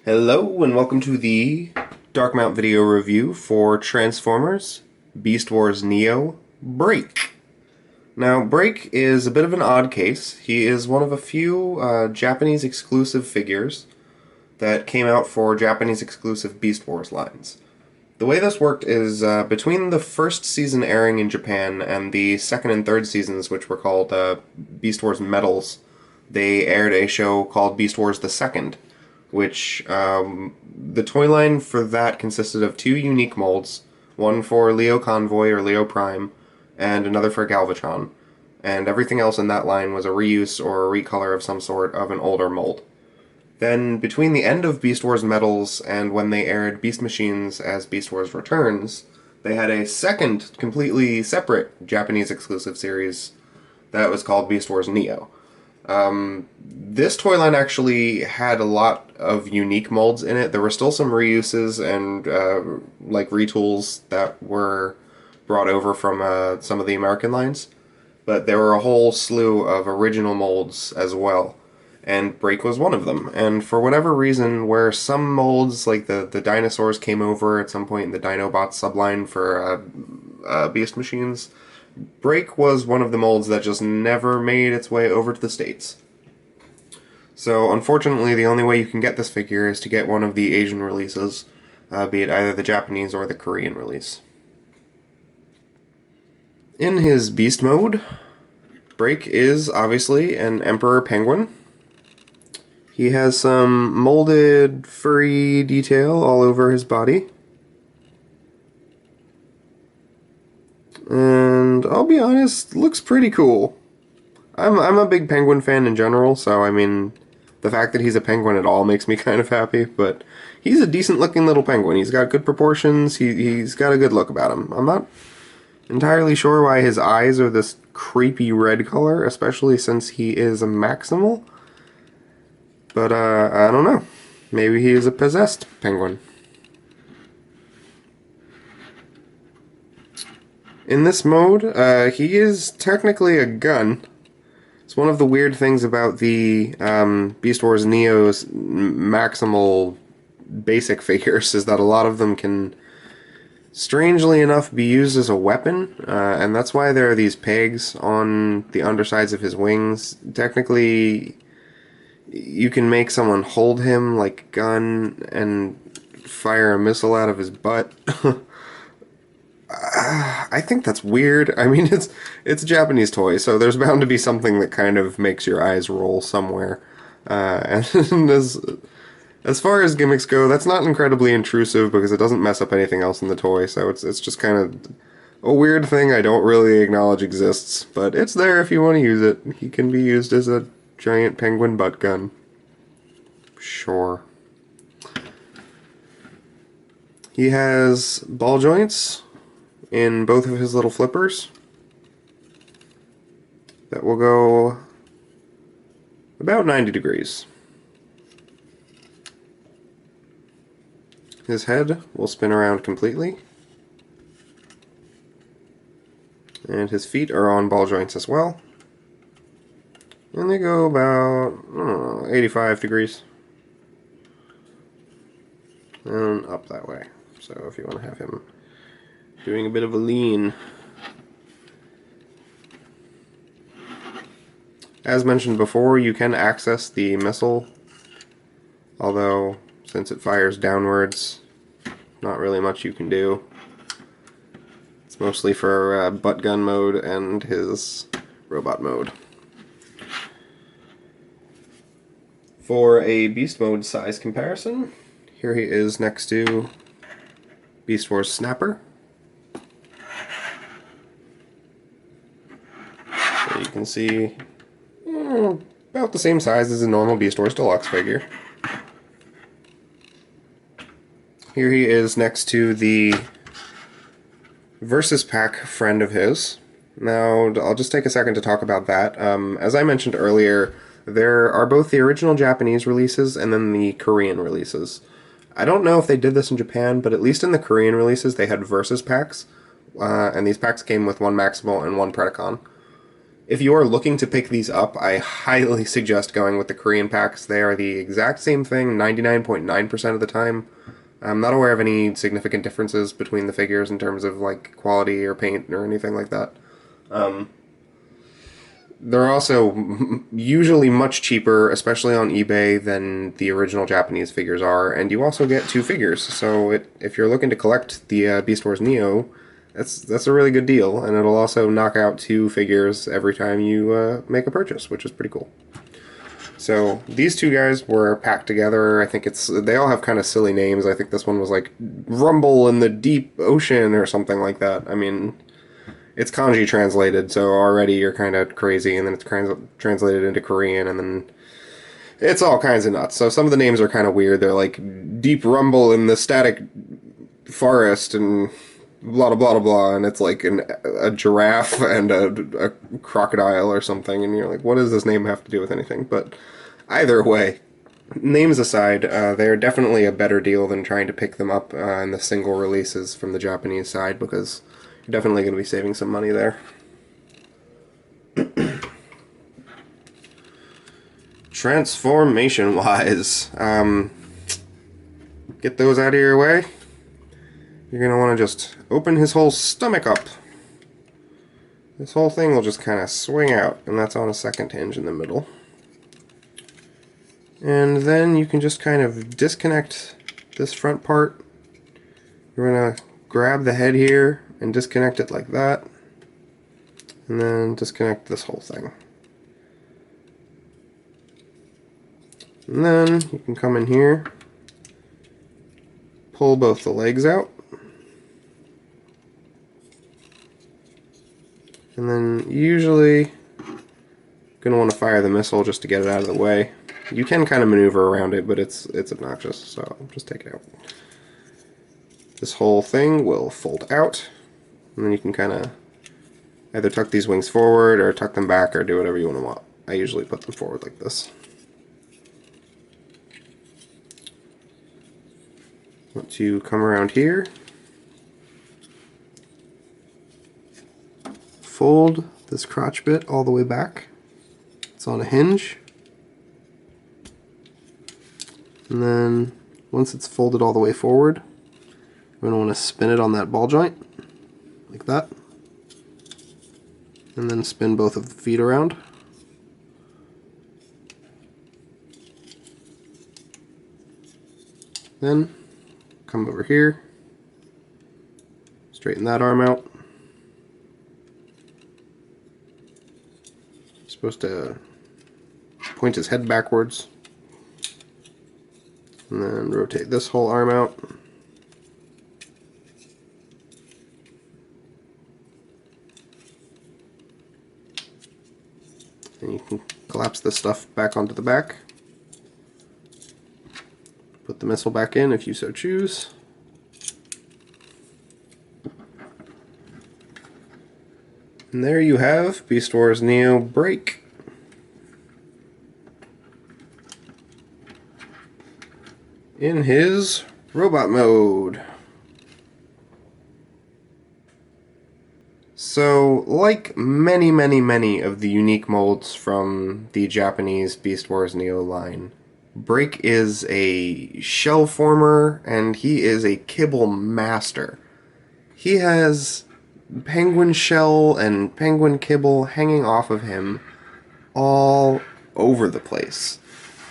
Hello and welcome to the Dark Mount video review for Transformers Beast Wars Neo Break. Now, Break is a bit of an odd case. He is one of a few Japanese exclusive figures that came out for Japanese exclusive Beast Wars lines. The way this worked is between the first season airing in Japan and the second and third seasons, which were called Beast Wars Metals, they aired a show called Beast Wars the Second, which the toy line for that consisted of two unique molds, one for Leo Convoy or Leo Prime, and another for Galvatron, and everything else in that line was a reuse or a recolor of some sort of an older mold. Then, between the end of Beast Wars Metals and when they aired Beast Machines as Beast Wars Returns, they had a second, completely separate Japanese exclusive series that was called Beast Wars Neo. This toy line actually had a lot of unique molds in it. There were still some reuses and like retools that were brought over from some of the American lines, but there were a whole slew of original molds as well, and Break was one of them. And for whatever reason, where some molds, like the dinosaurs, came over at some point in the Dinobots subline for Beast Machines, Break was one of the molds that just never made its way over to the States. So, unfortunately, the only way you can get this figure is to get one of the Asian releases, be it either the Japanese or the Korean release. In his Beast mode, Break is obviously an Emperor Penguin. He has some molded furry detail all over his body. And I'll be honest, looks pretty cool. I'm a big penguin fan in general, so I mean, the fact that he's a penguin at all makes me kind of happy, but he's a decent looking little penguin. He's got good proportions, he's got a good look about him. I'm not entirely sure why his eyes are this creepy red color, especially since he is a Maximal. But I don't know. Maybe he is a possessed penguin. In this mode, he is technically a gun. It's one of the weird things about the Beast Wars Neo's Maximal basic figures is that a lot of them can, strangely enough, be used as a weapon, and that's why there are these pegs on the undersides of his wings. Technically, you can make someone hold him like a gun and fire a missile out of his butt. I think that's weird. I mean, it's a Japanese toy, so there's bound to be something that kind of makes your eyes roll somewhere. And as far as gimmicks go, that's not incredibly intrusive because it doesn't mess up anything else in the toy, so it's just kind of a weird thing I don't really acknowledge exists, but it's there if you want to use it. He can be used as a giant penguin butt gun. Sure. He has ball joints in both of his little flippers that will go about 90 degrees. His head will spin around completely, and his feet are on ball joints as well, and they go about, I don't know, 85 degrees and up that way. So if you want to have him doing a bit of a lean. As mentioned before, you can access the missile, although since it fires downwards, not really much you can do. It's mostly for butt gun mode and his robot mode. For a beast mode size comparison, here he is next to Beast Wars Snapper. So you can see about the same size as a normal Beast Wars Deluxe figure. Here he is next to the Versus Pack friend of his. Now, I'll just take a second to talk about that. As I mentioned earlier, there are both the original Japanese releases and then the Korean releases. I don't know if they did this in Japan, but at least in the Korean releases they had Versus Packs, and these packs came with one Maximal and one Predacon. If you are looking to pick these up, I highly suggest going with the Korean packs. They are the exact same thing 99.9% of the time. I'm not aware of any significant differences between the figures in terms of like quality or paint or anything like that. They're also usually much cheaper, especially on eBay, than the original Japanese figures are, and you also get two figures. So if you're looking to collect the Beast Wars Neo, that's a really good deal, and it'll also knock out two figures every time you make a purchase, which is pretty cool. So these two guys were packed together. I think they all have kind of silly names. I think this one was like Rumble in the Deep Ocean or something like that. I mean, it's kanji translated, so already you're kind of crazy, and then it's translated into Korean, and then it's all kinds of nuts. So some of the names are kind of weird. They're like Deep Rumble in the Static Forest, and blah, blah, blah, blah, and it's like a giraffe and a crocodile or something, and you're like, what does this name have to do with anything? But either way, names aside, they're definitely a better deal than trying to pick them up in the single releases from the Japanese side, because you're definitely going to be saving some money there. Transformation-wise, get those out of your way. You're going to want to just open his whole stomach up. This whole thing will just kind of swing out, and that's on a second hinge in the middle. And then you can just kind of disconnect this front part. You're going to grab the head here and disconnect it like that, and then disconnect this whole thing. And then you can come in here, pull both the legs out, and then usually going to want to fire the missile just to get it out of the way. You can kind of maneuver around it, but it's obnoxious, so just take it out. This whole thing will fold out, and then you can kind of either tuck these wings forward or tuck them back or do whatever you want. I usually put them forward like this. Once you come around here, fold this crotch bit all the way back. It's on a hinge. And then once it's folded all the way forward, we're going to want to spin it on that ball joint, like that. And then spin both of the feet around. Then come over here, straighten that arm out. You're supposed to point his head backwards. And then rotate this whole arm out. And you can collapse this stuff back onto the back. Put the missile back in if you so choose. And there you have Beast Wars Neo Break. In his robot mode. So, like many of the unique molds from the Japanese Beast Wars Neo line, Break is a shell former, and he is a Kibble master. He has penguin shell and penguin kibble hanging off of him all over the place.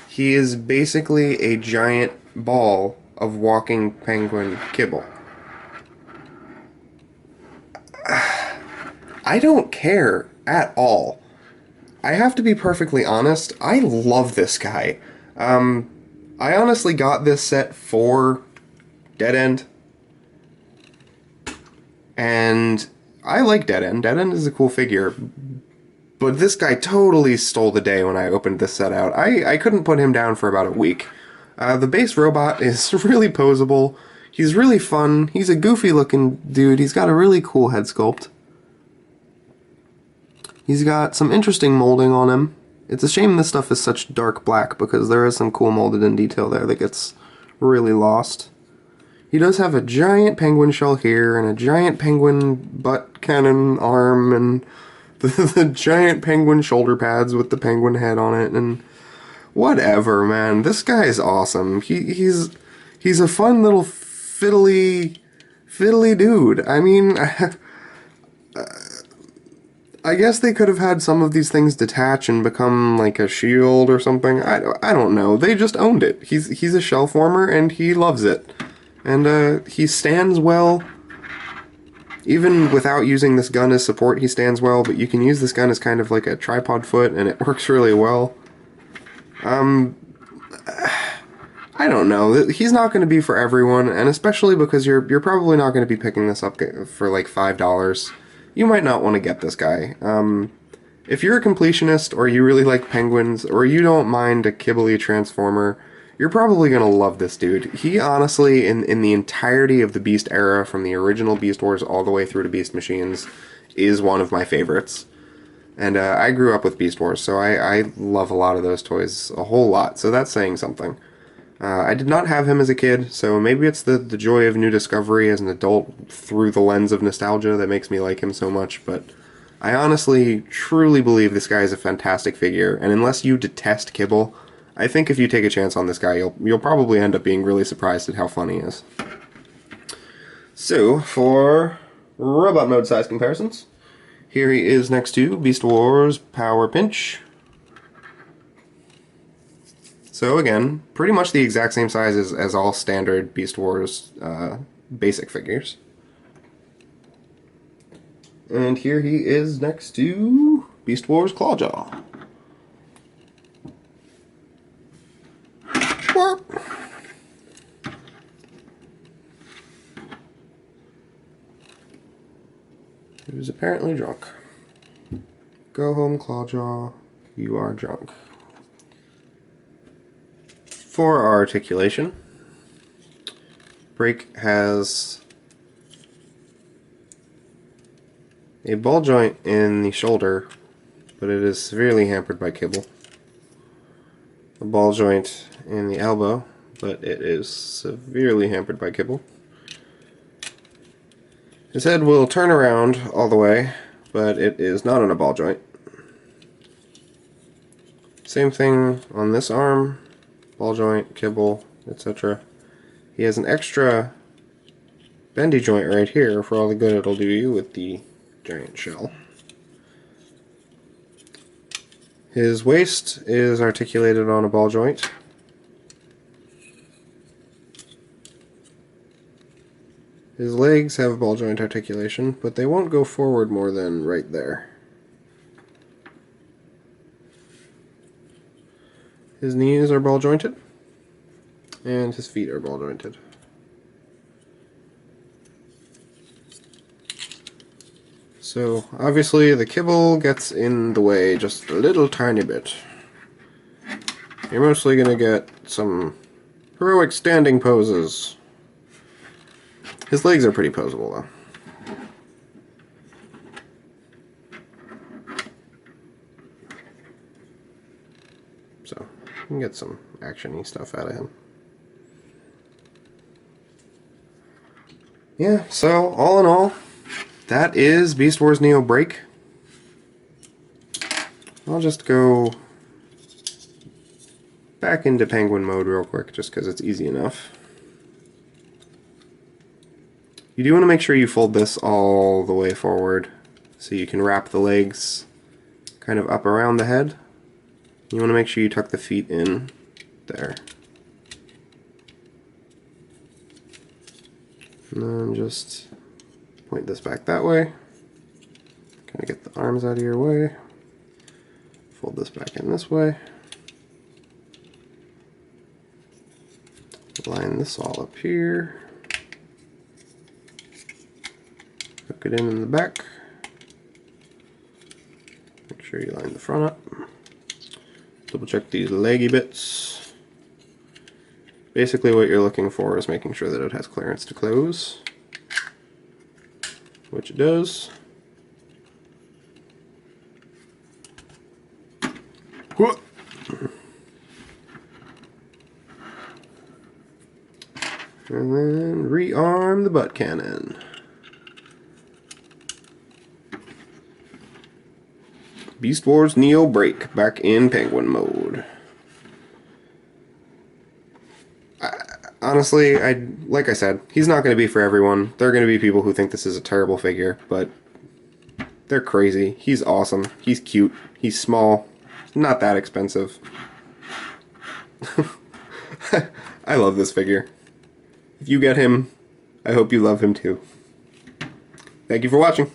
He is basically a giant ball of walking penguin kibble. I don't care at all. I have to be perfectly honest, I love this guy. I honestly got this set for Dead End. And I like Dead End. Dead End is a cool figure. But this guy totally stole the day when I opened this set out. I couldn't put him down for about a week. The base robot is really posable. He's really fun. He's a goofy looking dude. He's got a really cool head sculpt. He's got some interesting molding on him. It's a shame this stuff is such dark black because there is some cool molded in detail there that gets really lost. He does have a giant penguin shell here and a giant penguin butt cannon arm and the giant penguin shoulder pads with the penguin head on it, and whatever, man. This guy is awesome. He's a fun little fiddly dude. I mean, I guess they could have had some of these things detach and become like a shield or something. I don't know. They just owned it. He's a shell former and he loves it. And he stands well. Even without using this gun as support, he stands well, but you can use this gun as kind of like a tripod foot and it works really well. I don't know. He's not going to be for everyone, and especially because you're probably not going to be picking this up for like $5. You might not want to get this guy. If you're a completionist, or you really like penguins, or you don't mind a Kibble transformer, you're probably going to love this dude. He honestly, in the entirety of the Beast era, from the original Beast Wars all the way through to Beast Machines, is one of my favorites. And I grew up with Beast Wars, so I love a lot of those toys a whole lot, so that's saying something. I did not have him as a kid, so maybe it's the joy of new discovery as an adult through the lens of nostalgia that makes me like him so much, but I honestly, truly believe this guy is a fantastic figure, and unless you detest Kibble, I think if you take a chance on this guy, you'll probably end up being really surprised at how fun he is. So, for robot mode size comparisons, here he is next to Beast Wars Power Pinch. So again, pretty much the exact same size as all standard Beast Wars basic figures. And here he is next to Beast Wars Clawjaw. He was apparently drunk. Go home, Clawjaw. You are drunk. For our articulation, Break has a ball joint in the shoulder, but it is severely hampered by Kibble. A ball joint in the elbow, but it is severely hampered by Kibble. His head will turn around all the way, but it is not on a ball joint. Same thing on this arm. Ball joint, Kibble, etc. He has an extra bendy joint right here for all the good it'll do you with the giant shell. His waist is articulated on a ball joint. His legs have ball joint articulation, but they won't go forward more than right there. His knees are ball jointed, and his feet are ball jointed. So obviously the Kibble gets in the way just a little tiny bit. You're mostly going to get some heroic standing poses. His legs are pretty posable though. So you can get some action-y stuff out of him. Yeah, so all in all, that is Beast Wars Neo Break. I'll just go back into penguin mode real quick just because it's easy enough. You do want to make sure you fold this all the way forward so you can wrap the legs kind of up around the head. You want to make sure you tuck the feet in there. And then just point this back that way. Kind of get the arms out of your way. Fold this back in this way. Line this all up here. Hook it in the back. Make sure you line the front up. Double check these leggy bits. Basically what you're looking for is making sure that it has clearance to close, which it does. And then rearm the butt cannon. Beast Wars Neo Break, back in penguin mode. Honestly, like I said, he's not going to be for everyone. There are going to be people who think this is a terrible figure, but they're crazy. He's awesome. He's cute. He's small. Not that expensive. I love this figure. If you get him, I hope you love him too. Thank you for watching.